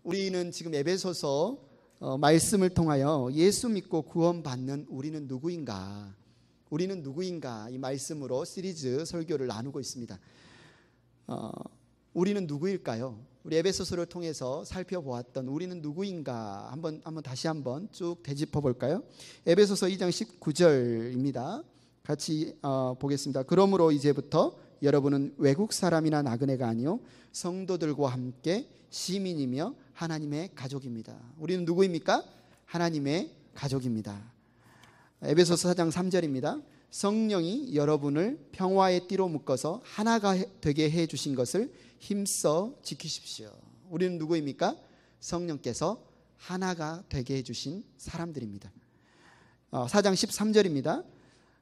우리는 지금 에베소서 말씀을 통하여 예수 믿고 구원받는 우리는 누구인가? 우리는 누구인가? 이 말씀으로 시리즈 설교를 나누고 있습니다. 우리는 누구일까요? 우리 에베소서를 통해서 살펴보았던 우리는 누구인가 한번 다시 한번 쭉 되짚어 볼까요? 에베소서 2장 19절입니다. 같이 보겠습니다. 그러므로 이제부터 여러분은 외국 사람이나 나그네가 아니요 성도들과 함께 시민이며 하나님의 가족입니다. 우리는 누구입니까? 하나님의 가족입니다. 에베소서 4장 3절입니다. 성령이 여러분을 평화의 띠로 묶어서 하나가 되게 해 주신 것을 힘써 지키십시오. 우리는 누구입니까? 성령께서 하나가 되게 해 주신 사람들입니다. 4장 13절입니다.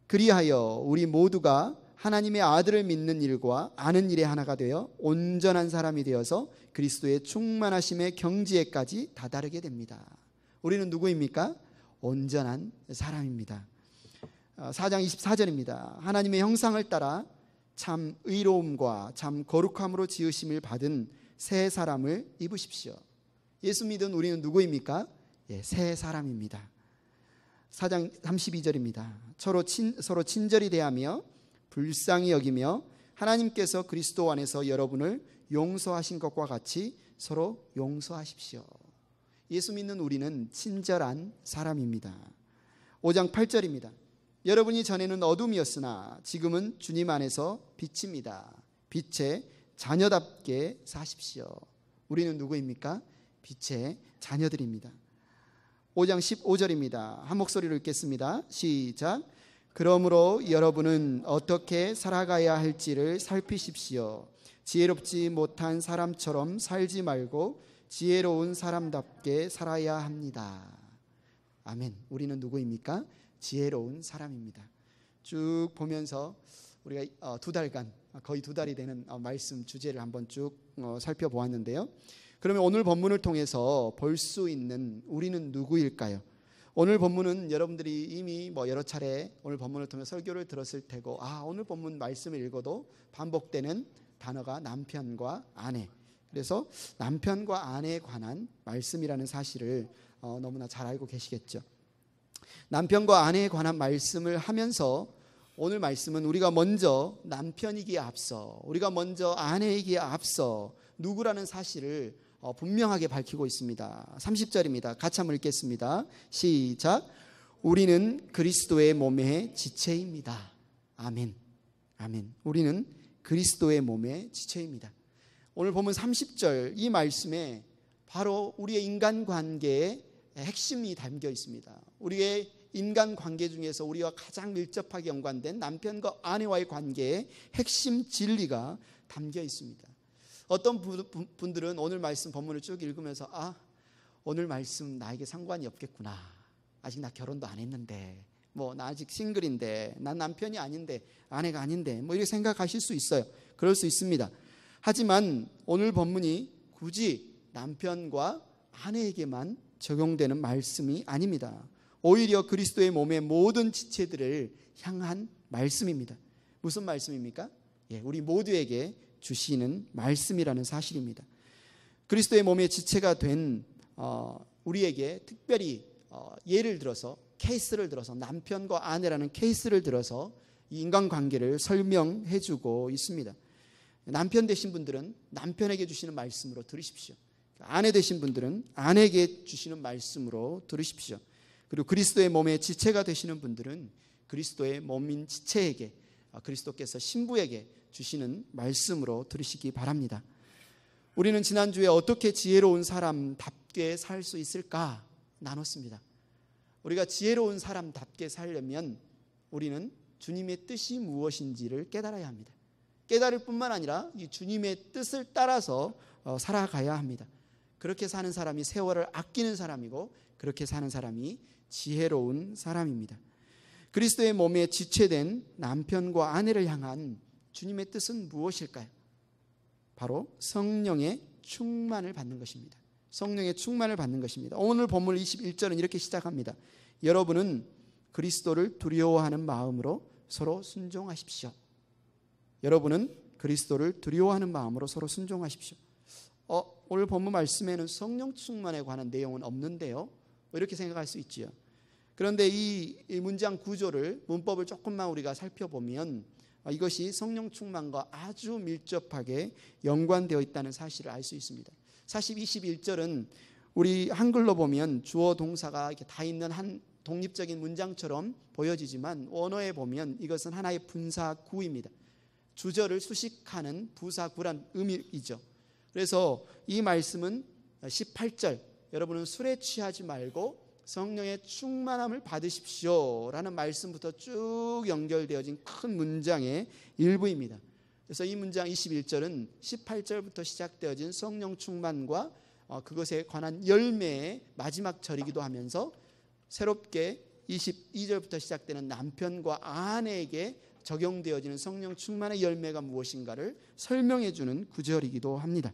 그리하여 우리 모두가 하나님의 아들을 믿는 일과 아는 일에 하나가 되어 온전한 사람이 되어서 그리스도의 충만하심의 경지에까지 다다르게 됩니다. 우리는 누구입니까? 온전한 사람입니다. 4장 24절입니다. 하나님의 형상을 따라 참 의로움과 참 거룩함으로 지으심을 받은 새 사람을 입으십시오. 예수 믿은 우리는 누구입니까? 새 사람입니다. 4장 32절입니다. 서로 친절히 대하며 불쌍히 여기며 하나님께서 그리스도 안에서 여러분을 용서하신 것과 같이 서로 용서하십시오. 예수 믿는 우리는 친절한 사람입니다. 5장 8절입니다. 여러분이 전에는 어둠이었으나 지금은 주님 안에서 빛입니다. 빛의 자녀답게 사십시오. 우리는 누구입니까? 빛의 자녀들입니다. 5장 15절입니다. 한 목소리로 읽겠습니다. 시작. 그러므로 여러분은 어떻게 살아가야 할지를 살피십시오. 지혜롭지 못한 사람처럼 살지 말고 지혜로운 사람답게 살아야 합니다. 아멘. 우리는 누구입니까? 지혜로운 사람입니다. 쭉 보면서 우리가 2달간 거의 2달이 되는 말씀 주제를 한번 쭉 살펴보았는데요. 그러면 오늘 본문을 통해서 볼 수 있는 우리는 누구일까요? 오늘 본문은 여러분들이 이미 여러 차례 오늘 본문을 통해 설교를 들었을 테고 오늘 본문 말씀을 읽어도 반복되는 단어가 남편과 아내. 그래서 남편과 아내에 관한 말씀이라는 사실을 너무나 잘 알고 계시겠죠. 남편과 아내에 관한 말씀을 하면서 오늘 말씀은 우리가 먼저 남편이기에 앞서 우리가 먼저 아내이기에 앞서 누구라는 사실을 분명하게 밝히고 있습니다. 30절입니다. 같이 한번 읽겠습니다. 시작. 우리는 그리스도의 몸의 지체입니다. 아멘. 아멘. 우리는 그리스도의 몸의 지체입니다. 오늘 보면 30절 이 말씀에 바로 우리의 인간관계의 핵심이 담겨 있습니다. 우리의 인간관계 중에서 우리와 가장 밀접하게 연관된 남편과 아내와의 관계의 핵심 진리가 담겨 있습니다. 어떤 분들은 오늘 말씀 본문을 쭉 읽으면서 오늘 말씀 나에게 상관이 없겠구나. 아직 나 결혼도 안 했는데 나 아직 싱글인데 난 남편이 아닌데 아내가 아닌데 이렇게 생각하실 수 있어요. 그럴 수 있습니다. 하지만 오늘 본문이 굳이 남편과 아내에게만 적용되는 말씀이 아닙니다. 오히려 그리스도의 몸의 모든 지체들을 향한 말씀입니다. 무슨 말씀입니까? 우리 모두에게 주시는 말씀이라는 사실입니다. 그리스도의 몸의 지체가 된 우리에게 특별히 예를 들어서 케이스를 들어서 남편과 아내라는 케이스를 들어서 이 인간관계를 설명해 주고 있습니다. 남편 되신 분들은 남편에게 주시는 말씀으로 들으십시오. 아내 되신 분들은 아내에게 주시는 말씀으로 들으십시오. 그리고 그리스도의 몸의 지체가 되시는 분들은 그리스도의 몸인 지체에게 그리스도께서 신부에게 주시는 말씀으로 들으시기 바랍니다. 우리는 지난주에 어떻게 지혜로운 사람답게 살 수 있을까 나눴습니다. 우리가 지혜로운 사람답게 살려면 우리는 주님의 뜻이 무엇인지를 깨달아야 합니다. 깨달을 뿐만 아니라 이 주님의 뜻을 따라서 살아가야 합니다. 그렇게 사는 사람이 세월을 아끼는 사람이고 그렇게 사는 사람이 지혜로운 사람입니다. 그리스도의 몸에 지체된 남편과 아내를 향한 주님의 뜻은 무엇일까요? 바로 성령의 충만을 받는 것입니다. 성령의 충만을 받는 것입니다. 오늘 본문 21절은 이렇게 시작합니다. 여러분은 그리스도를 두려워하는 마음으로 서로 순종하십시오. 여러분은 그리스도를 두려워하는 마음으로 서로 순종하십시오. 오늘 본문 말씀에는 성령 충만에 관한 내용은 없는데요, 이렇게 생각할 수 있지요. 그런데 이 문장 구조를, 문법을 조금만 우리가 살펴보면 이것이 성령 충만과 아주 밀접하게 연관되어 있다는 사실을 알 수 있습니다. 사실 21절은 우리 한글로 보면 주어 동사가 이렇게 다 있는 한 독립적인 문장처럼 보여지지만 원어에 보면 이것은 하나의 분사구입니다. 주절을 수식하는 부사구란 의미이죠. 그래서 이 말씀은 18절, 여러분은 술에 취하지 말고 성령의 충만함을 받으십시오 라는 말씀부터 쭉 연결되어진 큰 문장의 일부입니다. 그래서 이 문장 21절은 18절부터 시작되어진 성령 충만과 그것에 관한 열매의 마지막 절이기도 하면서 새롭게 22절부터 시작되는 남편과 아내에게 적용되어지는 성령 충만의 열매가 무엇인가를 설명해 주는 구절이기도 합니다.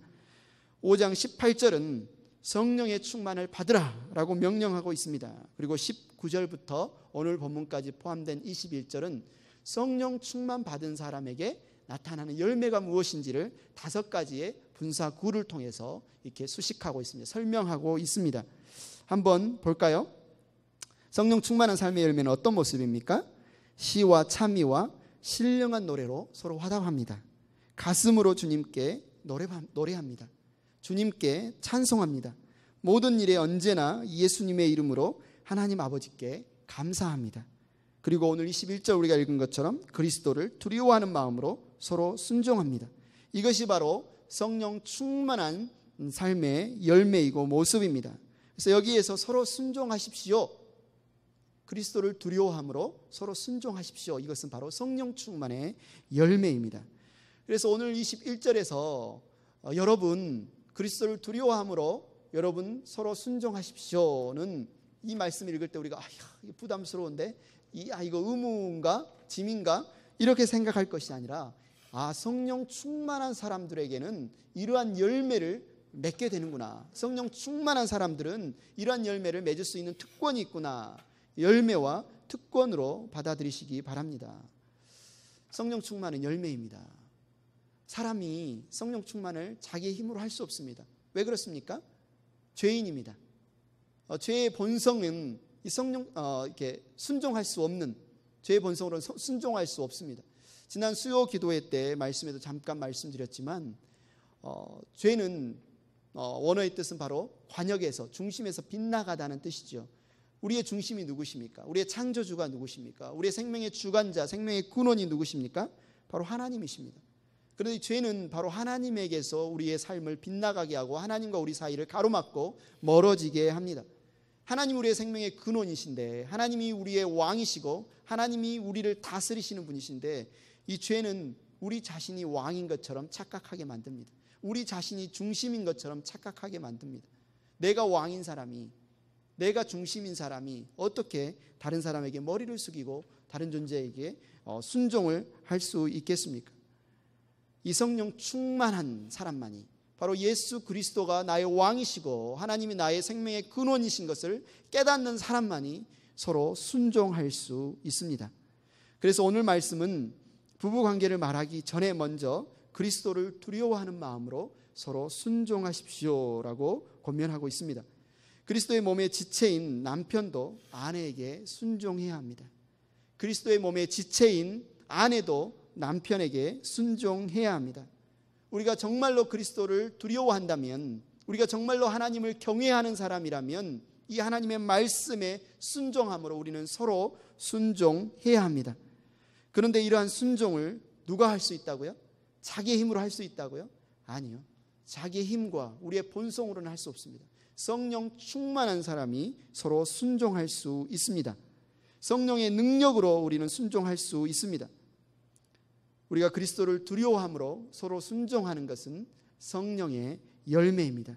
5장 18절은 성령의 충만을 받으라 라고 명령하고 있습니다. 그리고 19절부터 오늘 본문까지 포함된 21절은 성령 충만 받은 사람에게 나타나는 열매가 무엇인지를 5가지의 분사구를 통해서 이렇게 수식하고 있습니다. 설명하고 있습니다. 한번 볼까요? 성령 충만한 삶의 열매는 어떤 모습입니까? 시와 찬미와 신령한 노래로 서로 화답합니다. 가슴으로 주님께 노래합니다. 주님께 찬송합니다. 모든 일에 언제나 예수님의 이름으로 하나님 아버지께 감사합니다. 그리고 오늘 21절 우리가 읽은 것처럼 그리스도를 두려워하는 마음으로 서로 순종합니다. 이것이 바로 성령 충만한 삶의 열매이고 모습입니다. 그래서 여기에서 서로 순종하십시오, 그리스도를 두려워함으로 서로 순종하십시오, 이것은 바로 성령 충만의 열매입니다. 그래서 오늘 21절에서 여러분 그리스도를 두려워함으로 여러분 서로 순종하십시오는 이 말씀을 읽을 때 우리가 부담스러운데 이거 의무인가 짐인가 이렇게 생각할 것이 아니라 성령 충만한 사람들에게는 이러한 열매를 맺게 되는구나, 성령 충만한 사람들은 이러한 열매를 맺을 수 있는 특권이 있구나, 열매와 특권으로 받아들이시기 바랍니다. 성령 충만은 열매입니다. 사람이 성령 충만을 자기의 힘으로 할 수 없습니다. 왜 그렇습니까? 죄인입니다. 죄의 본성은 이 성령 이렇게 순종할 수 없는, 죄의 본성으로는 순종할 수 없습니다. 지난 수요 기도회 때 말씀에도 잠깐 말씀드렸지만 죄는 원어의 뜻은 바로 관역에서, 중심에서 빗나가다는 뜻이죠. 우리의 중심이 누구십니까? 우리의 창조주가 누구십니까? 우리의 생명의 주관자, 생명의 근원이 누구십니까? 바로 하나님이십니다. 그런데 죄는 바로 하나님에게서 우리의 삶을 빗나가게 하고 하나님과 우리 사이를 가로막고 멀어지게 합니다. 하나님 우리의 생명의 근원이신데, 하나님이 우리의 왕이시고 하나님이 우리를 다스리시는 분이신데, 이 죄는 우리 자신이 왕인 것처럼 착각하게 만듭니다. 우리 자신이 중심인 것처럼 착각하게 만듭니다. 내가 왕인 사람이, 내가 중심인 사람이 어떻게 다른 사람에게 머리를 숙이고 다른 존재에게 순종을 할 수 있겠습니까? 이 성령 충만한 사람만이, 바로 예수 그리스도가 나의 왕이시고 하나님이 나의 생명의 근원이신 것을 깨닫는 사람만이 서로 순종할 수 있습니다. 그래서 오늘 말씀은 부부관계를 말하기 전에 먼저 그리스도를 두려워하는 마음으로 서로 순종하십시오라고 권면하고 있습니다. 그리스도의 몸의 지체인 남편도 아내에게 순종해야 합니다. 그리스도의 몸의 지체인 아내도 남편에게 순종해야 합니다. 우리가 정말로 그리스도를 두려워한다면, 우리가 정말로 하나님을 경외하는 사람이라면 이 하나님의 말씀에 순종함으로 우리는 서로 순종해야 합니다. 그런데 이러한 순종을 누가 할 수 있다고요? 자기의 힘으로 할 수 있다고요? 아니요. 자기의 힘과 우리의 본성으로는 할 수 없습니다. 성령 충만한 사람이 서로 순종할 수 있습니다. 성령의 능력으로 우리는 순종할 수 있습니다. 우리가 그리스도를 두려워함으로 서로 순종하는 것은 성령의 열매입니다.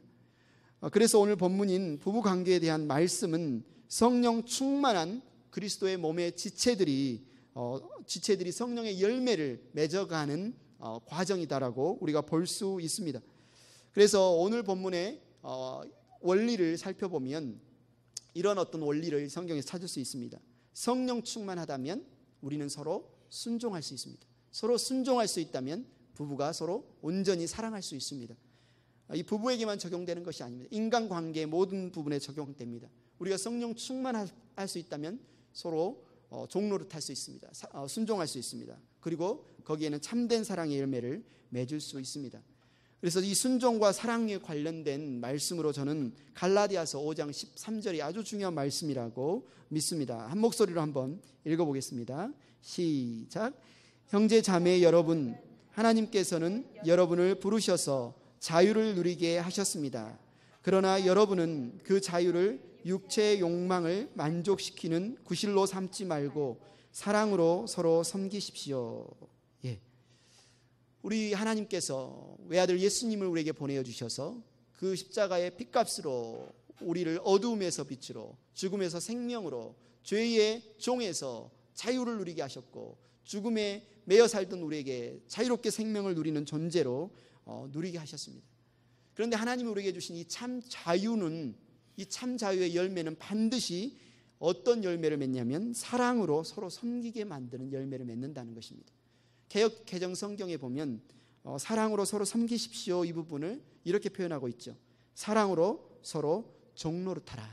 그래서 오늘 본문인 부부관계에 대한 말씀은 성령 충만한 그리스도의 몸의 지체들이 성령의 열매를 맺어가는 과정이다라고 우리가 볼 수 있습니다. 그래서 오늘 본문의 원리를 살펴보면 이런 어떤 원리를 성경에서 찾을 수 있습니다. 성령 충만하다면 우리는 서로 순종할 수 있습니다. 서로 순종할 수 있다면 부부가 서로 온전히 사랑할 수 있습니다. 이 부부에게만 적용되는 것이 아닙니다. 인간관계의 모든 부분에 적용됩니다. 우리가 성령 충만할 수 있다면 서로 종로를 탈 수 있습니다. 순종할 수 있습니다. 그리고 거기에는 참된 사랑의 열매를 맺을 수 있습니다. 그래서 이 순종과 사랑에 관련된 말씀으로 저는 갈라디아서 5장 13절이 아주 중요한 말씀이라고 믿습니다. 한 목소리로 한번 읽어보겠습니다. 시작. 형제 자매 여러분, 하나님께서는 여러분을 부르셔서 자유를 누리게 하셨습니다. 그러나 여러분은 그 자유를 육체의 욕망을 만족시키는 구실로 삼지 말고 사랑으로 서로 섬기십시오. 예. 우리 하나님께서 외아들 예수님을 우리에게 보내어 주셔서 그 십자가의 핏값으로 우리를 어두움에서 빛으로, 죽음에서 생명으로, 죄의 종에서 자유를 누리게 하셨고, 죽음에 매여 살던 우리에게 자유롭게 생명을 누리는 존재로 누리게 하셨습니다. 그런데 하나님이 우리에게 주신 이 참 자유는, 이 참 자유의 열매는 반드시 어떤 열매를 맺냐면 사랑으로 서로 섬기게 만드는 열매를 맺는다는 것입니다. 개역 개정 성경에 보면 사랑으로 서로 섬기십시오, 이 부분을 이렇게 표현하고 있죠. 사랑으로 서로 종노릇하라.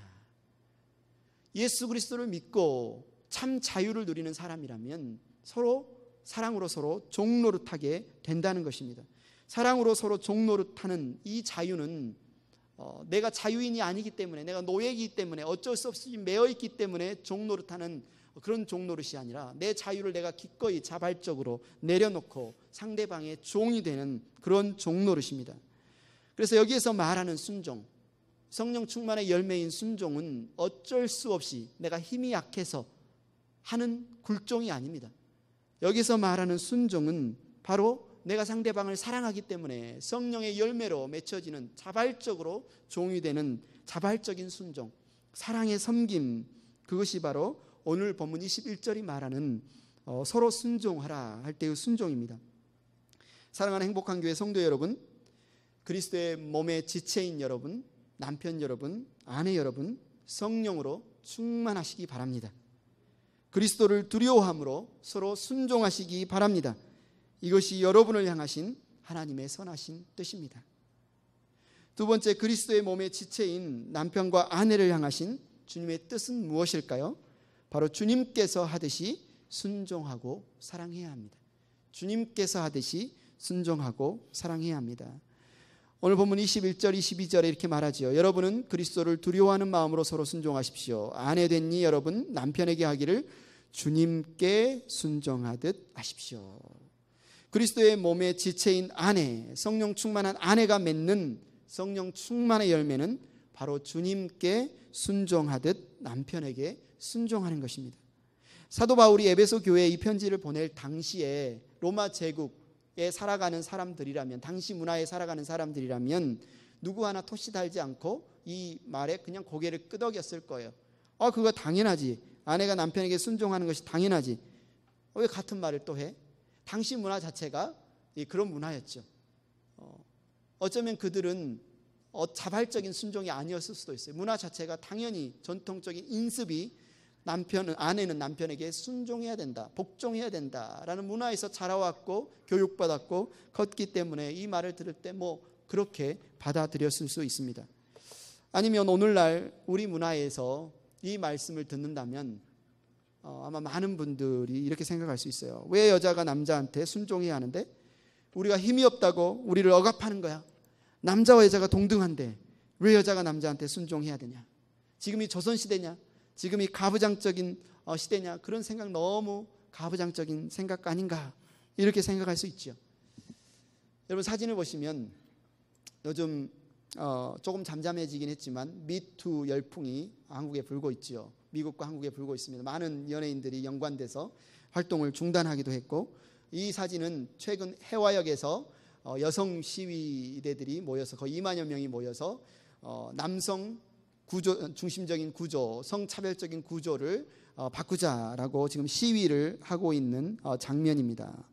예수 그리스도를 믿고 참 자유를 누리는 사람이라면 서로 사랑으로 서로 종노릇하게 된다는 것입니다. 사랑으로 서로 종노릇하는 이 자유는 내가 자유인이 아니기 때문에, 내가 노예이기 때문에, 어쩔 수 없이 매어있기 때문에 종노릇하는 그런 종노릇이 아니라 내 자유를 내가 기꺼이 자발적으로 내려놓고 상대방의 종이 되는 그런 종노릇입니다. 그래서 여기에서 말하는 순종, 성령 충만의 열매인 순종은 어쩔 수 없이 내가 힘이 약해서 하는 굴종이 아닙니다. 여기서 말하는 순종은 바로 내가 상대방을 사랑하기 때문에 성령의 열매로 맺혀지는 자발적으로 종이 되는 자발적인 순종, 사랑의 섬김, 그것이 바로 오늘 본문 21절이 말하는 서로 순종하라 할 때의 순종입니다. 사랑하는 행복한 교회 성도 여러분, 그리스도의 몸의 지체인 여러분, 남편 여러분, 아내 여러분, 성령으로 충만하시기 바랍니다. 그리스도를 두려워함으로 서로 순종하시기 바랍니다. 이것이 여러분을 향하신 하나님의 선하신 뜻입니다. 두 번째, 그리스도의 몸의 지체인 남편과 아내를 향하신 주님의 뜻은 무엇일까요? 바로 주님께서 하듯이 순종하고 사랑해야 합니다. 주님께서 하듯이 순종하고 사랑해야 합니다. 오늘 본문 21절 22절에 이렇게 말하지요. 여러분은 그리스도를 두려워하는 마음으로 서로 순종하십시오. 아내 됐니 여러분 남편에게 하기를 주님께 순종하듯 하십시오. 그리스도의 몸의 지체인 아내, 성령 충만한 아내가 맺는 성령 충만의 열매는 바로 주님께 순종하듯 남편에게 순종하는 것입니다. 사도 바울이 에베소 교회에 이 편지를 보낼 당시에 로마 제국에 살아가는 사람들이라면, 당시 문화에 살아가는 사람들이라면 누구 하나 토시 달지 않고 이 말에 그냥 고개를 끄덕였을 거예요. 그거 당연하지. 아내가 남편에게 순종하는 것이 당연하지. 왜 같은 말을 또 해? 당시 문화 자체가 그런 문화였죠. 어쩌면 그들은 자발적인 순종이 아니었을 수도 있어요. 문화 자체가 당연히 전통적인 인습이 아내는 남편에게 순종해야 된다, 복종해야 된다라는 문화에서 자라왔고 교육받았고 컸기 때문에 이 말을 들을 때 그렇게 받아들였을 수 있습니다. 아니면 오늘날 우리 문화에서 이 말씀을 듣는다면 아마 많은 분들이 이렇게 생각할 수 있어요. 왜 여자가 남자한테 순종해야 하는데? 우리가 힘이 없다고 우리를 억압하는 거야. 남자와 여자가 동등한데 왜 여자가 남자한테 순종해야 되냐? 지금이 조선시대냐? 지금이 가부장적인 시대냐? 그런 생각, 너무 가부장적인 생각 아닌가? 이렇게 생각할 수 있죠. 여러분 사진을 보시면 요즘 조금 잠잠해지긴 했지만 미투 열풍이 한국에 불고 있죠. 미국과 한국에 불고 있습니다. 많은 연예인들이 연관돼서 활동을 중단하기도 했고, 이 사진은 최근 해화역에서 여성 시위대들이 모여서 거의 2만여 명이 모여서 남성 중심적인 구조, 성차별적인 구조를 바꾸자라고 지금 시위를 하고 있는 장면입니다.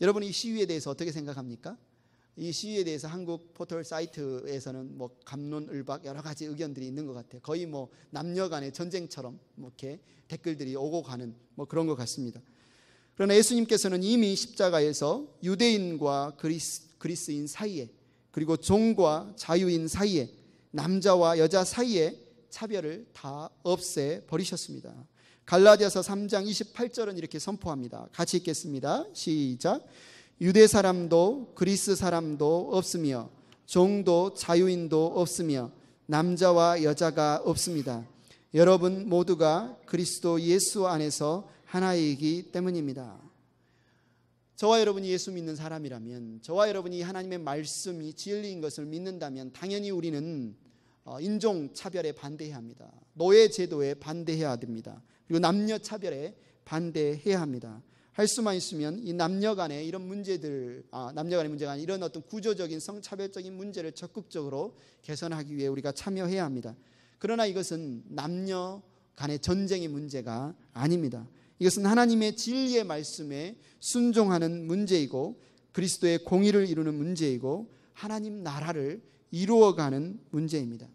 여러분 이 시위에 대해서 어떻게 생각합니까? 이 시위에 대해서 한국 포털 사이트에서는 갑론을박 여러 가지 의견들이 있는 것 같아요. 거의 남녀 간의 전쟁처럼 이렇게 댓글들이 오고 가는 그런 것 같습니다. 그러나 예수님께서는 이미 십자가에서 유대인과 그리스인 사이에 그리고 종과 자유인 사이에, 남자와 여자 사이에 차별을 다 없애 버리셨습니다. 갈라디아서 3장 28절은 이렇게 선포합니다. 같이 읽겠습니다. 시작. 유대 사람도 그리스 사람도 없으며 종도 자유인도 없으며 남자와 여자가 없습니다. 여러분 모두가 그리스도 예수 안에서 하나이기 때문입니다. 저와 여러분이 예수 믿는 사람이라면, 저와 여러분이 하나님의 말씀이 진리인 것을 믿는다면 당연히 우리는 인종차별에 반대해야 합니다. 노예제도에 반대해야 됩니다. 그리고 남녀차별에 반대해야 합니다. 할 수만 있으면 이 남녀 간의 이런 문제들, 남녀 간의 문제가 아니라 이런 어떤 구조적인 성차별적인 문제를 적극적으로 개선하기 위해 우리가 참여해야 합니다. 그러나 이것은 남녀 간의 전쟁의 문제가 아닙니다. 이것은 하나님의 진리의 말씀에 순종하는 문제이고 그리스도의 공의를 이루는 문제이고 하나님 나라를 이루어가는 문제입니다.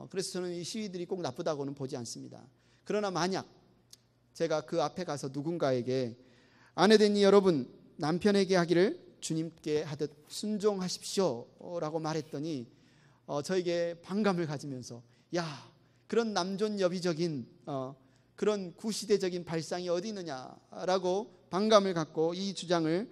그래서 저는 이 시위들이 꼭 나쁘다고는 보지 않습니다. 그러나 만약 제가 그 앞에 가서 누군가에게 아내된 여러분, 남편에게 하기를 주님께 하듯 순종하십시오 라고 말했더니 저에게 반감을 가지면서 야, 그런 남존여비적인 그런 구시대적인 발상이 어디 있느냐라고 반감을 갖고 이 주장을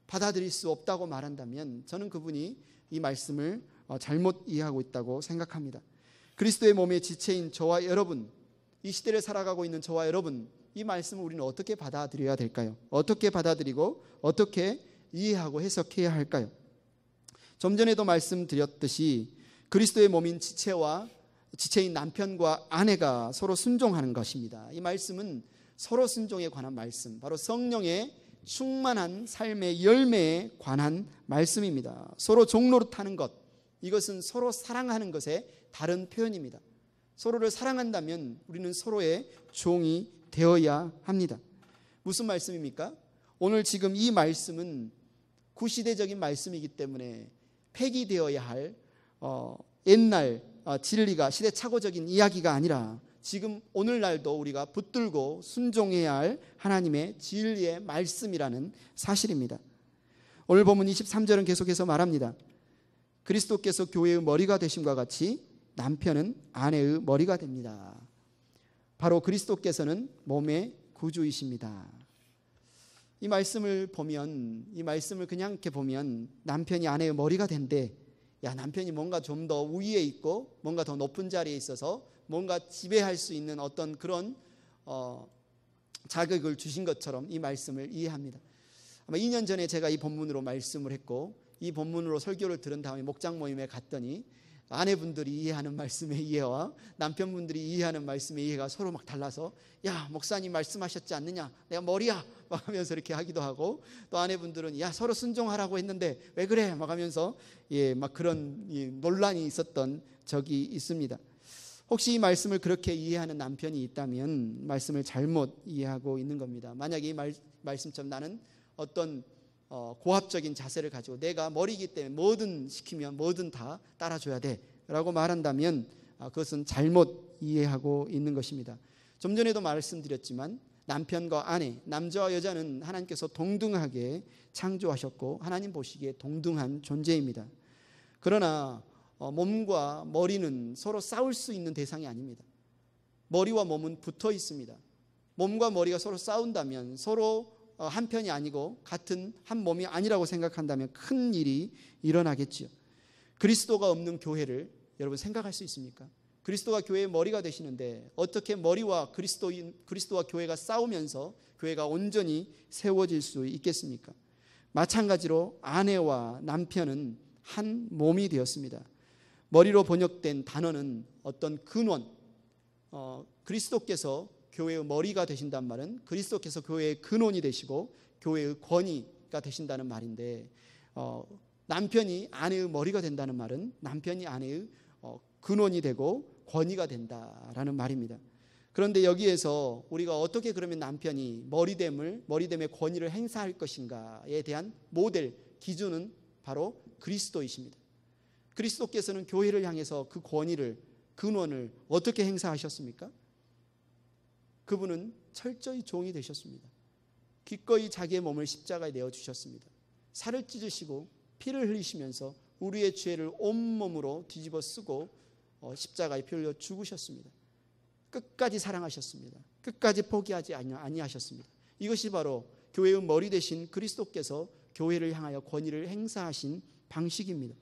받아들일 수 없다고 말한다면 저는 그분이 이 말씀을 잘못 이해하고 있다고 생각합니다. 그리스도의 몸의 지체인 저와 여러분, 이 시대를 살아가고 있는 저와 여러분, 이 말씀을 우리는 어떻게 받아들여야 될까요? 어떻게 받아들이고 어떻게 이해하고 해석해야 할까요? 좀 전에도 말씀드렸듯이 그리스도의 몸인 지체인 남편과 아내가 서로 순종하는 것입니다. 이 말씀은 서로 순종에 관한 말씀, 바로 성령의 충만한 삶의 열매에 관한 말씀입니다. 서로 종노릇하는 것, 이것은 서로 사랑하는 것의 다른 표현입니다. 서로를 사랑한다면 우리는 서로의 종이 되어야 합니다. 무슨 말씀입니까? 오늘 지금 이 말씀은 구시대적인 말씀이기 때문에 폐기되어야 할 옛날 진리가 시대착오적인 이야기가 아니라 지금 오늘날도 우리가 붙들고 순종해야 할 하나님의 진리의 말씀이라는 사실입니다. 오늘 본문 23절은 계속해서 말합니다. 그리스도께서 교회의 머리가 되심과 같이 남편은 아내의 머리가 됩니다. 바로 그리스도께서는 몸의 구주이십니다. 이 말씀을 그냥 이렇게 보면 남편이 아내의 머리가 된대. 야, 남편이 뭔가 좀 더 우위에 있고 뭔가 더 높은 자리에 있어서 뭔가 지배할 수 있는 어떤 그런 자격을 주신 것처럼 이 말씀을 이해합니다. 아마 2년 전에 제가 이 본문으로 말씀을 했고 이 본문으로 설교를 들은 다음에 목장 모임에 갔더니 아내분들이 이해하는 말씀의 이해와 남편분들이 이해하는 말씀의 이해가 서로 막 달라서 야, 목사님 말씀하셨지 않느냐, 내가 머리야 막 하면서 이렇게 하기도 하고, 또 아내분들은 야, 서로 순종하라고 했는데 왜 그래 막 하면서 막 그런 논란이 있었던 적이 있습니다. 혹시 이 말씀을 그렇게 이해하는 남편이 있다면 말씀을 잘못 이해하고 있는 겁니다. 만약에 이 말씀처럼 나는 어떤 고압적인 자세를 가지고 내가 머리이기 때문에 뭐든 시키면 뭐든 다 따라줘야 돼 라고 말한다면 그것은 잘못 이해하고 있는 것입니다. 좀 전에도 말씀드렸지만 남편과 아내, 남자와 여자는 하나님께서 동등하게 창조하셨고 하나님 보시기에 동등한 존재입니다. 그러나 몸과 머리는 서로 싸울 수 있는 대상이 아닙니다. 머리와 몸은 붙어 있습니다. 몸과 머리가 서로 싸운다면 서로 한 편이 아니고 같은 한 몸이 아니라고 생각한다면 큰 일이 일어나겠지요. 그리스도가 없는 교회를 여러분 생각할 수 있습니까? 그리스도가 교회의 머리가 되시는데 어떻게 머리와 그리스도와 교회가 싸우면서 교회가 온전히 세워질 수 있겠습니까? 마찬가지로 아내와 남편은 한 몸이 되었습니다. 머리로 번역된 단어는 어떤 근원, 그리스도께서 교회의 머리가 되신다는 말은 그리스도께서 교회의 근원이 되시고 교회의 권위가 되신다는 말인데, 남편이 아내의 머리가 된다는 말은 남편이 아내의 근원이 되고 권위가 된다라는 말입니다. 그런데 여기에서 우리가 어떻게 그러면 남편이 머리됨의 권위를 행사할 것인가에 대한 모델, 기준은 바로 그리스도이십니다. 그리스도께서는 교회를 향해서 그 권위를, 근원을 어떻게 행사하셨습니까? 그분은 철저히 종이 되셨습니다. 기꺼이 자기의 몸을 십자가에 내어주셨습니다. 살을 찢으시고 피를 흘리시면서 우리의 죄를 온몸으로 뒤집어 쓰고 십자가에 피 흘려 죽으셨습니다. 끝까지 사랑하셨습니다. 끝까지 포기하지 아니하셨습니다. 이것이 바로 교회의 머리 되신 그리스도께서 교회를 향하여 권위를 행사하신 방식입니다.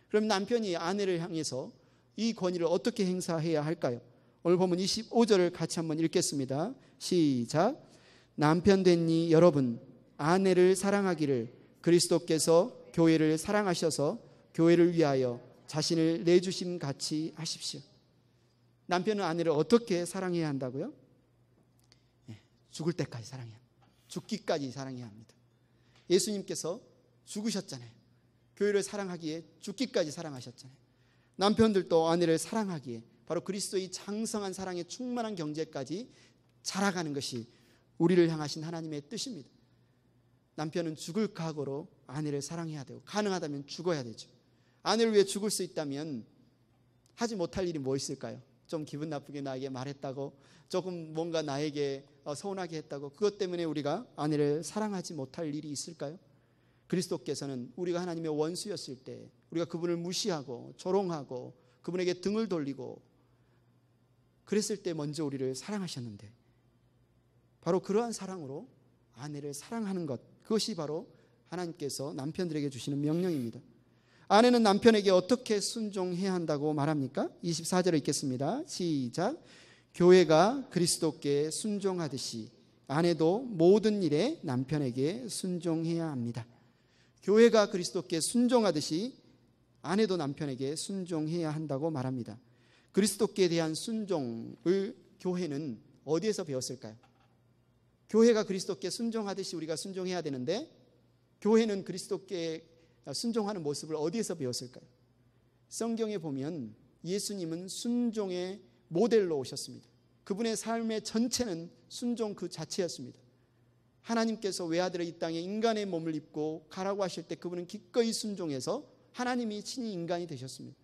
그럼 남편이 아내를 향해서 이 권위를 어떻게 행사해야 할까요? 오늘 보면 25절을 같이 한번 읽겠습니다. 시작. 남편 된이 여러분 아내를 사랑하기를 그리스도께서 교회를 사랑하셔서 교회를 위하여 자신을 내주심 같이 하십시오. 남편은 아내를 어떻게 사랑해야 한다고요? 죽을 때까지 사랑해야 합니다. 죽기까지 사랑해야 합니다. 예수님께서 죽으셨잖아요. 교회를 사랑하기에 죽기까지 사랑하셨잖아요. 남편들도 아내를 사랑하기에 바로 그리스도의 장성한 사랑에 충만한 경제까지 자라가는 것이 우리를 향하신 하나님의 뜻입니다. 남편은 죽을 각오로 아내를 사랑해야 되고 가능하다면 죽어야 되죠. 아내를 위해 죽을 수 있다면 하지 못할 일이 뭐 있을까요? 좀 기분 나쁘게 나에게 말했다고, 조금 뭔가 나에게 서운하게 했다고, 그것 때문에 우리가 아내를 사랑하지 못할 일이 있을까요? 그리스도께서는 우리가 하나님의 원수였을 때 우리가 그분을 무시하고 조롱하고 그분에게 등을 돌리고 그랬을 때 먼저 우리를 사랑하셨는데, 바로 그러한 사랑으로 아내를 사랑하는 것, 그것이 바로 하나님께서 남편들에게 주시는 명령입니다. 아내는 남편에게 어떻게 순종해야 한다고 말합니까? 24절을 읽겠습니다. 시작. 교회가 그리스도께 순종하듯이 아내도 모든 일에 남편에게 순종해야 합니다. 교회가 그리스도께 순종하듯이 아내도 남편에게 순종해야 한다고 말합니다. 그리스도께 대한 순종을 교회는 어디에서 배웠을까요? 교회가 그리스도께 순종하듯이 우리가 순종해야 되는데, 교회는 그리스도께 순종하는 모습을 어디에서 배웠을까요? 성경에 보면 예수님은 순종의 모델로 오셨습니다. 그분의 삶의 전체는 순종 그 자체였습니다. 하나님께서 외아들을 이 땅에 인간의 몸을 입고 가라고 하실 때 그분은 기꺼이 순종해서 하나님이 친히 인간이 되셨습니다.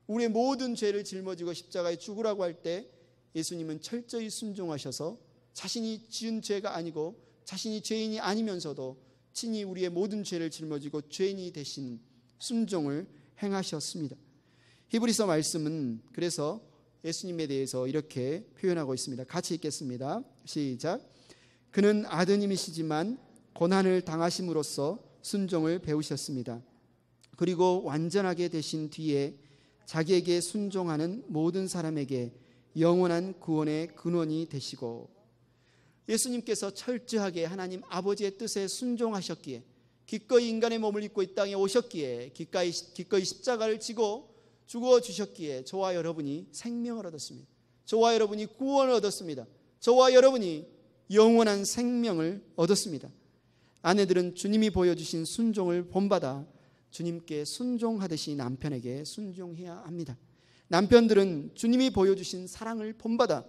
우리의 모든 죄를 짊어지고 십자가에 죽으라고 할 때 예수님은 철저히 순종하셔서 자신이 지은 죄가 아니고 자신이 죄인이 아니면서도 친히 우리의 모든 죄를 짊어지고 죄인이 되신 순종을 행하셨습니다. 히브리서 말씀은 그래서 예수님에 대해서 이렇게 표현하고 있습니다. 같이 읽겠습니다. 시작. 그는 아드님이시지만 고난을 당하심으로써 순종을 배우셨습니다. 그리고 완전하게 되신 뒤에 자기에게 순종하는 모든 사람에게 영원한 구원의 근원이 되시고, 예수님께서 철저하게 하나님 아버지의 뜻에 순종하셨기에, 기꺼이 인간의 몸을 입고 이 땅에 오셨기에, 기꺼이 십자가를 지고 죽어 주셨기에 저와 여러분이 생명을 얻었습니다. 저와 여러분이 구원을 얻었습니다. 저와 여러분이 영원한 생명을 얻었습니다. 아내들은 주님이 보여주신 순종을 본받아 주님께 순종하듯이 남편에게 순종해야 합니다. 남편들은 주님이 보여주신 사랑을 본받아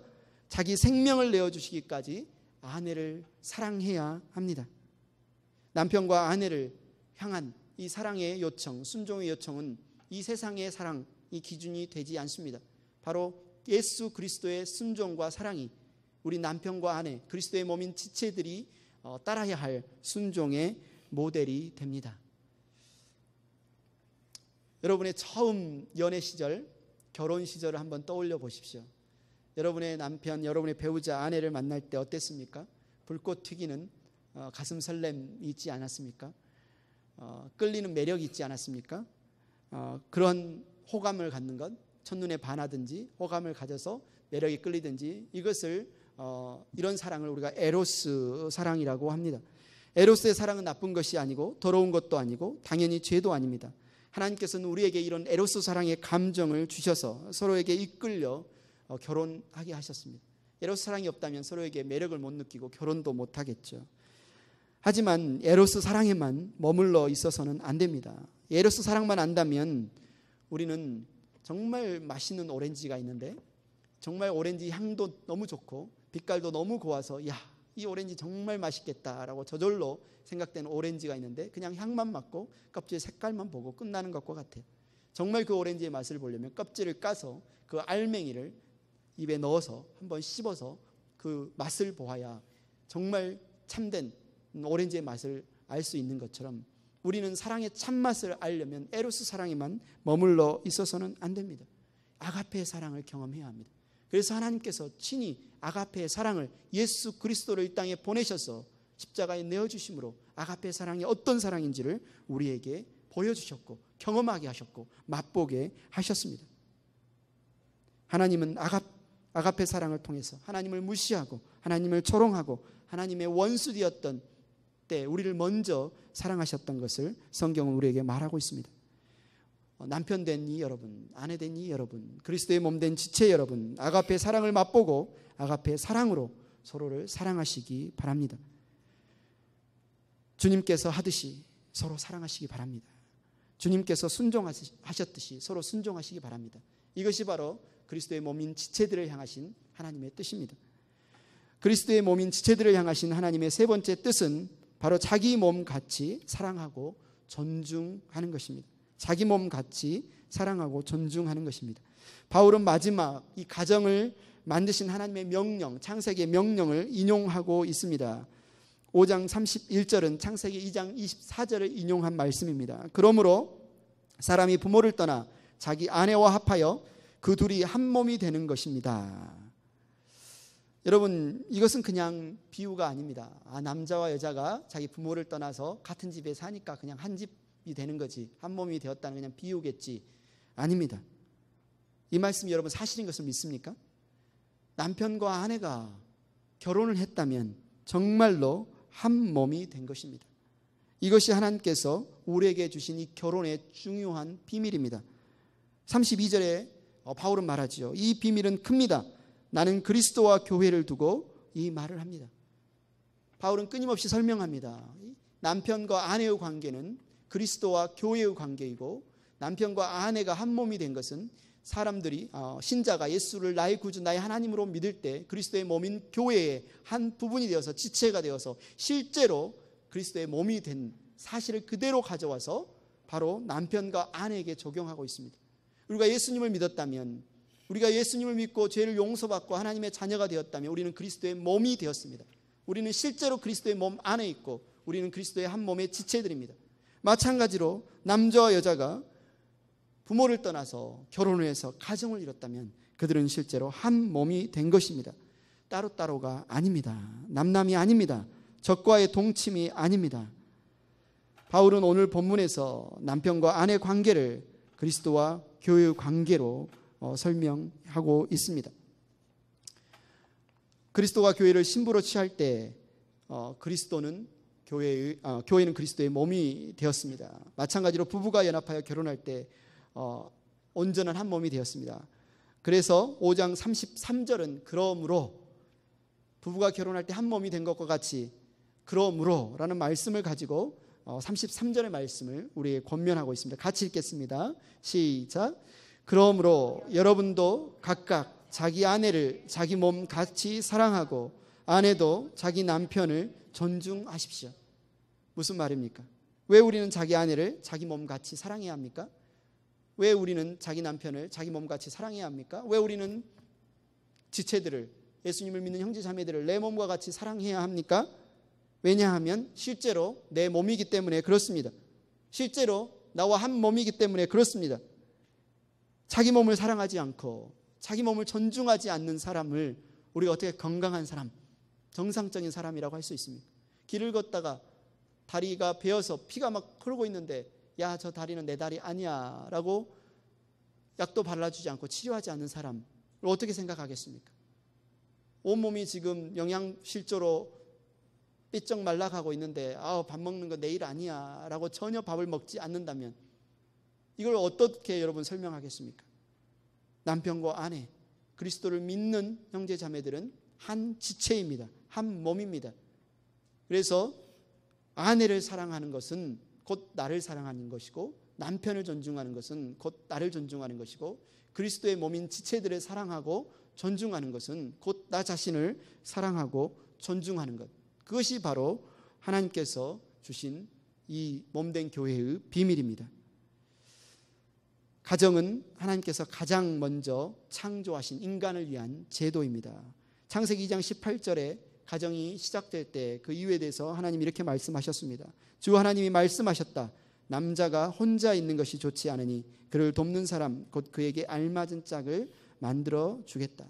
자기 생명을 내어주시기까지 아내를 사랑해야 합니다. 남편과 아내를 향한 이 사랑의 요청, 순종의 요청은 이 세상의 사랑, 이 기준이 되지 않습니다. 바로 예수 그리스도의 순종과 사랑이 우리 남편과 아내, 그리스도의 몸인 지체들이 따라야 할 순종의 모델이 됩니다. 여러분의 처음 연애 시절, 결혼 시절을 한번 떠올려 보십시오. 여러분의 남편, 여러분의 배우자, 아내를 만날 때 어땠습니까? 불꽃 튀기는 가슴 설렘이 있지 않았습니까? 끌리는 매력이 있지 않았습니까? 그런 호감을 갖는 것, 첫눈에 반하든지 호감을 가져서 매력이 끌리든지, 이것을 이런 사랑을 우리가 에로스 사랑이라고 합니다. 에로스의 사랑은 나쁜 것이 아니고 더러운 것도 아니고 당연히 죄도 아닙니다. 하나님께서는 우리에게 이런 에로스 사랑의 감정을 주셔서 서로에게 이끌려 결혼하게 하셨습니다. 에로스 사랑이 없다면 서로에게 매력을 못 느끼고 결혼도 못 하겠죠. 하지만 에로스 사랑에만 머물러 있어서는 안 됩니다. 에로스 사랑만 안다면 우리는 정말 맛있는 오렌지가 있는데, 정말 오렌지 향도 너무 좋고 빛깔도 너무 고와서 야, 이 오렌지 정말 맛있겠다라고 저절로 생각되는 오렌지가 있는데, 그냥 향만 맡고 껍질 색깔만 보고 끝나는 것과 같아요. 정말 그 오렌지의 맛을 보려면 껍질을 까서 그 알맹이를 입에 넣어서 한번 씹어서 그 맛을 보아야 정말 참된 오렌지의 맛을 알 수 있는 것처럼, 우리는 사랑의 참맛을 알려면 에로스 사랑에만 머물러 있어서는 안 됩니다. 아가페의 사랑을 경험해야 합니다. 그래서 하나님께서 친히 아가페의 사랑을 예수 그리스도를 이 땅에 보내셔서 십자가에 내어주심으로 아가페의 사랑이 어떤 사랑인지를 우리에게 보여주셨고 경험하게 하셨고 맛보게 하셨습니다. 하나님은 아가페 사랑을 통해서 하나님을 무시하고 하나님을 조롱하고 하나님의 원수 되었던 때 우리를 먼저 사랑하셨던 것을 성경은 우리에게 말하고 있습니다. 남편 된 이 여러분, 아내 된 이 여러분, 그리스도의 몸 된 지체 여러분, 아가페 사랑을 맛보고 아가페 사랑으로 서로를 사랑하시기 바랍니다. 주님께서 하듯이 서로 사랑하시기 바랍니다. 주님께서 순종하셨듯이 서로 순종하시기 바랍니다. 이것이 바로 그리스도의 몸인 지체들을 향하신 하나님의 뜻입니다. 그리스도의 몸인 지체들을 향하신 하나님의 세 번째 뜻은 바로 자기 몸 같이 사랑하고 존중하는 것입니다. 자기 몸 같이 사랑하고 존중하는 것입니다. 바울은 마지막 이 가정을 만드신 하나님의 명령, 창세기의 명령을 인용하고 있습니다. 5장 31절은 창세기 2장 24절을 인용한 말씀입니다. 그러므로 사람이 부모를 떠나 자기 아내와 합하여 그 둘이 한 몸이 되는 것입니다. 여러분, 이것은 그냥 비유가 아닙니다. 남자와 여자가 자기 부모를 떠나서 같은 집에 사니까 그냥 한 집이 되는 거지, 한 몸이 되었다는 그냥 비유겠지. 아닙니다. 이 말씀이 여러분 사실인 것을 믿습니까? 남편과 아내가 결혼을 했다면 정말로 한 몸이 된 것입니다. 이것이 하나님께서 우리에게 주신 이 결혼의 중요한 비밀입니다. 32절에 바울은 말하죠. 이 비밀은 큽니다. 나는 그리스도와 교회를 두고 이 말을 합니다. 바울은 끊임없이 설명합니다. 남편과 아내의 관계는 그리스도와 교회의 관계이고, 남편과 아내가 한 몸이 된 것은 사람들이 신자가 예수를 나의 구주 나의 하나님으로 믿을 때 그리스도의 몸인 교회의 한 부분이 되어서 지체가 되어서 실제로 그리스도의 몸이 된 사실을 그대로 가져와서 바로 남편과 아내에게 적용하고 있습니다. 우리가 예수님을 믿었다면, 우리가 예수님을 믿고 죄를 용서받고 하나님의 자녀가 되었다면 우리는 그리스도의 몸이 되었습니다. 우리는 실제로 그리스도의 몸 안에 있고 우리는 그리스도의 한 몸의 지체들입니다. 마찬가지로 남자와 여자가 부모를 떠나서 결혼을 해서 가정을 이뤘다면 그들은 실제로 한 몸이 된 것입니다. 따로따로가 아닙니다. 남남이 아닙니다. 적과의 동침이 아닙니다. 바울은 오늘 본문에서 남편과 아내 관계를 그리스도와 교회의 관계로 설명하고 있습니다. 그리스도와 교회를 신부로 취할 때 교회는 그리스도의 몸이 되었습니다. 마찬가지로 부부가 연합하여 결혼할 때 온전한 한 몸이 되었습니다. 그래서 5장 33절은 그러므로, 부부가 결혼할 때 한 몸이 된 것과 같이 그러므로 라는 말씀을 가지고 33절의 말씀을 우리에게 권면하고 있습니다. 같이 읽겠습니다. 시작. 그러므로 여러분도 각각 자기 아내를 자기 몸 같이 사랑하고 아내도 자기 남편을 존중하십시오. 무슨 말입니까? 왜 우리는 자기 아내를 자기 몸 같이 사랑해야 합니까? 왜 우리는 자기 남편을 자기 몸같이 사랑해야 합니까? 왜 우리는 지체들을, 예수님을 믿는 형제 자매들을 내 몸과 같이 사랑해야 합니까? 왜냐하면 실제로 내 몸이기 때문에 그렇습니다. 실제로 나와 한 몸이기 때문에 그렇습니다. 자기 몸을 사랑하지 않고 자기 몸을 존중하지 않는 사람을 우리가 어떻게 건강한 사람, 정상적인 사람이라고 할 수 있습니까? 길을 걷다가 다리가 베어서 피가 막 흐르고 있는데 야, 저 다리는 내 다리 아니야 라고 약도 발라주지 않고 치료하지 않는 사람을 어떻게 생각하겠습니까? 온몸이 지금 영양실조로 삐쩍 말라가고 있는데 밥 먹는 거 내일 아니야 라고 전혀 밥을 먹지 않는다면 이걸 어떻게 여러분 설명하겠습니까? 남편과 아내, 그리스도를 믿는 형제 자매들은 한 지체입니다. 한 몸입니다. 그래서 아내를 사랑하는 것은 곧 나를 사랑하는 것이고, 남편을 존중하는 것은 곧 나를 존중하는 것이고, 그리스도의 몸인 지체들을 사랑하고 존중하는 것은 곧 나 자신을 사랑하고 존중하는 것. 그것이 바로 하나님께서 주신 이 몸된 교회의 비밀입니다. 가정은 하나님께서 가장 먼저 창조하신 인간을 위한 제도입니다. 창세기 2장 18절에 가정이 시작될 때 그 이유에 대해서 하나님이 이렇게 말씀하셨습니다. 주 하나님이 말씀하셨다. 남자가 혼자 있는 것이 좋지 않으니 그를 돕는 사람 곧 그에게 알맞은 짝을 만들어 주겠다.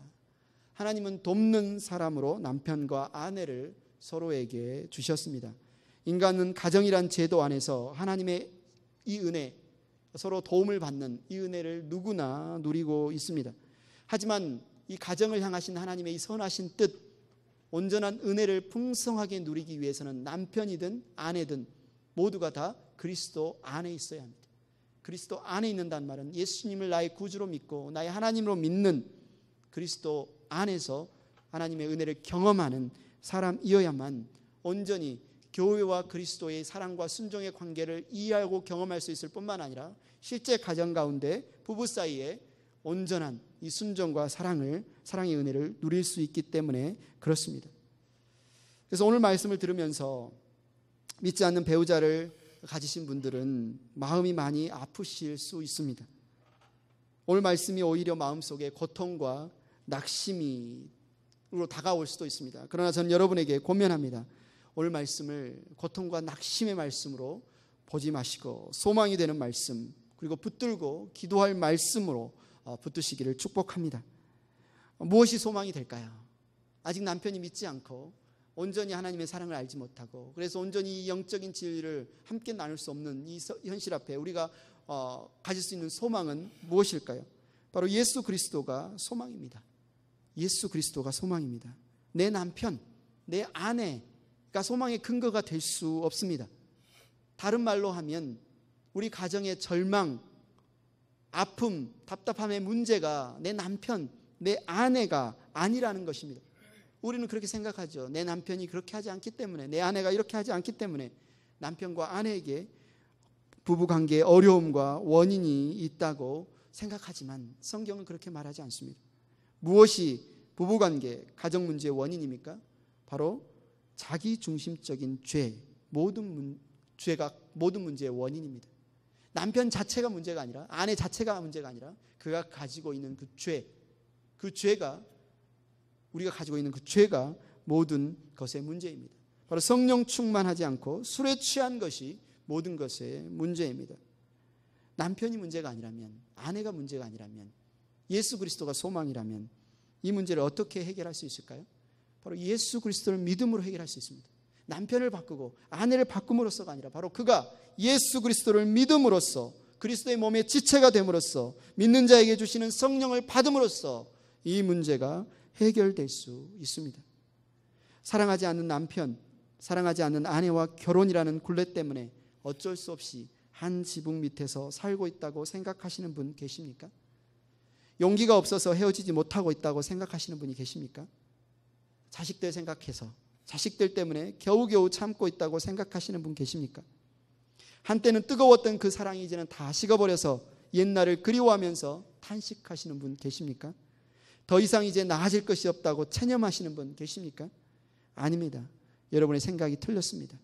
하나님은 돕는 사람으로 남편과 아내를 서로에게 주셨습니다. 인간은 가정이란 제도 안에서 하나님의 이 은혜, 서로 도움을 받는 이 은혜를 누구나 누리고 있습니다. 하지만 이 가정을 향하신 하나님의 이 선하신 뜻, 온전한 은혜를 풍성하게 누리기 위해서는 남편이든 아내든 모두가 다 그리스도 안에 있어야 합니다. 그리스도 안에 있는다는 말은 예수님을 나의 구주로 믿고 나의 하나님으로 믿는 그리스도 안에서 하나님의 은혜를 경험하는 사람이어야만 온전히 교회와 그리스도의 사랑과 순종의 관계를 이해하고 경험할 수 있을 뿐만 아니라 실제 가정 가운데 부부 사이에 온전한 이 순종과 사랑의 은혜를 누릴 수 있기 때문에 그렇습니다. 그래서 오늘 말씀을 들으면서 믿지 않는 배우자를 가지신 분들은 마음이 많이 아프실 수 있습니다. 오늘 말씀이 오히려 마음속에 고통과 낙심으로 다가올 수도 있습니다. 그러나 저는 여러분에게 권면합니다. 오늘 말씀을 고통과 낙심의 말씀으로 보지 마시고 소망이 되는 말씀, 그리고 붙들고 기도할 말씀으로 붙드시기를 축복합니다. 무엇이 소망이 될까요? 아직 남편이 믿지 않고 온전히 하나님의 사랑을 알지 못하고 그래서 온전히 이 영적인 진리를 함께 나눌 수 없는 이 현실 앞에 우리가 가질 수 있는 소망은 무엇일까요? 바로 예수 그리스도가 소망입니다. 예수 그리스도가 소망입니다. 내 남편, 내 아내가 소망의 근거가 될 수 없습니다. 다른 말로 하면 우리 가정의 절망, 아픔, 답답함의 문제가 내 남편, 내 아내가 아니라는 것입니다. 우리는 그렇게 생각하죠. 내 남편이 그렇게 하지 않기 때문에, 내 아내가 이렇게 하지 않기 때문에 남편과 아내에게 부부관계에 어려움과 원인이 있다고 생각하지만 성경은 그렇게 말하지 않습니다. 무엇이 부부관계, 가정문제의 원인입니까? 바로 자기중심적인 죄, 죄가 모든 문제의 원인입니다. 남편 자체가 문제가 아니라, 아내 자체가 문제가 아니라 그가 가지고 있는 그 죄가, 우리가 가지고 있는 그 죄가 모든 것의 문제입니다. 바로 성령 충만하지 않고 술에 취한 것이 모든 것의 문제입니다. 남편이 문제가 아니라면, 아내가 문제가 아니라면, 예수 그리스도가 소망이라면 이 문제를 어떻게 해결할 수 있을까요? 바로 예수 그리스도를 믿음으로 해결할 수 있습니다. 남편을 바꾸고 아내를 바꿈으로써가 아니라 바로 그가 예수 그리스도를 믿음으로써 그리스도의 몸의 지체가 됨으로써 믿는 자에게 주시는 성령을 받음으로써 이 문제가 해결될 수 있습니다. 사랑하지 않는 남편, 사랑하지 않는 아내와 결혼이라는 굴레 때문에 어쩔 수 없이 한 지붕 밑에서 살고 있다고 생각하시는 분 계십니까? 용기가 없어서 헤어지지 못하고 있다고 생각하시는 분이 계십니까? 자식들 생각해서, 자식들 때문에 겨우겨우 참고 있다고 생각하시는 분 계십니까? 한때는 뜨거웠던 그 사랑이 이제는 다 식어버려서 옛날을 그리워하면서 탄식하시는 분 계십니까? 더 이상 이제 나아질 것이 없다고 체념하시는 분 계십니까? 아닙니다. 여러분의 생각이 틀렸습니다.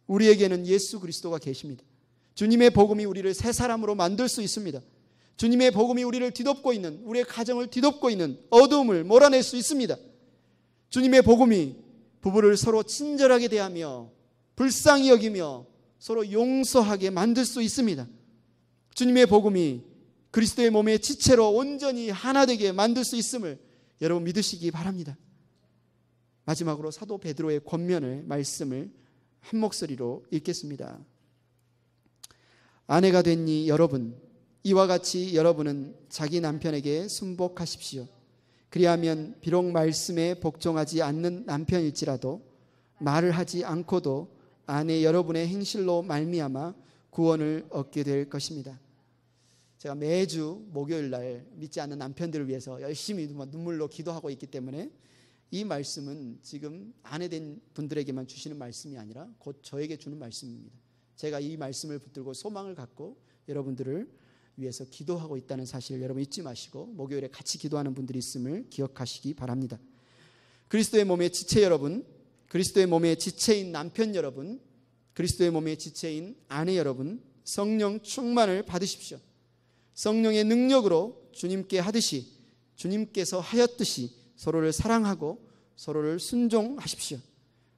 우리에게는 예수 그리스도가 계십니다. 주님의 복음이 우리를 새 사람으로 만들 수 있습니다. 주님의 복음이 우리를 뒤덮고 있는, 우리의 가정을 뒤덮고 있는 어두움을 몰아낼 수 있습니다. 주님의 복음이 부부를 서로 친절하게 대하며 불쌍히 여기며 서로 용서하게 만들 수 있습니다. 주님의 복음이 그리스도의 몸의 지체로 온전히 하나 되게 만들 수 있음을 여러분 믿으시기 바랍니다. 마지막으로 사도 베드로의 권면을, 말씀을 한 목소리로 읽겠습니다. 아내가 됐니 여러분, 이와 같이 여러분은 자기 남편에게 순복하십시오. 그리하면 비록 말씀에 복종하지 않는 남편일지라도 말을 하지 않고도 아내 여러분의 행실로 말미암아 구원을 얻게 될 것입니다. 제가 매주 목요일 날 믿지 않는 남편들을 위해서 열심히 눈물로 기도하고 있기 때문에 이 말씀은 지금 아내된 분들에게만 주시는 말씀이 아니라 곧 저에게 주는 말씀입니다. 제가 이 말씀을 붙들고 소망을 갖고 여러분들을 위해서 기도하고 있다는 사실을 여러분 잊지 마시고 목요일에 같이 기도하는 분들이 있음을 기억하시기 바랍니다. 그리스도의 몸의 지체 여러분, 그리스도의 몸의 지체인 남편 여러분, 그리스도의 몸의 지체인 아내 여러분, 성령 충만을 받으십시오. 성령의 능력으로 주님께 하듯이, 주님께서 하였듯이 서로를 사랑하고 서로를 순종하십시오.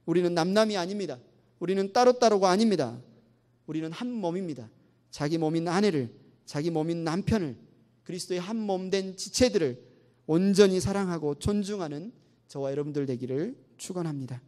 우리는 남남이 아닙니다. 우리는 따로따로가 아닙니다. 우리는 한 몸입니다. 자기 몸인 아내를, 자기 몸인 남편을, 그리스도의 한 몸된 지체들을 온전히 사랑하고 존중하는 저와 여러분들 되기를 축원합니다.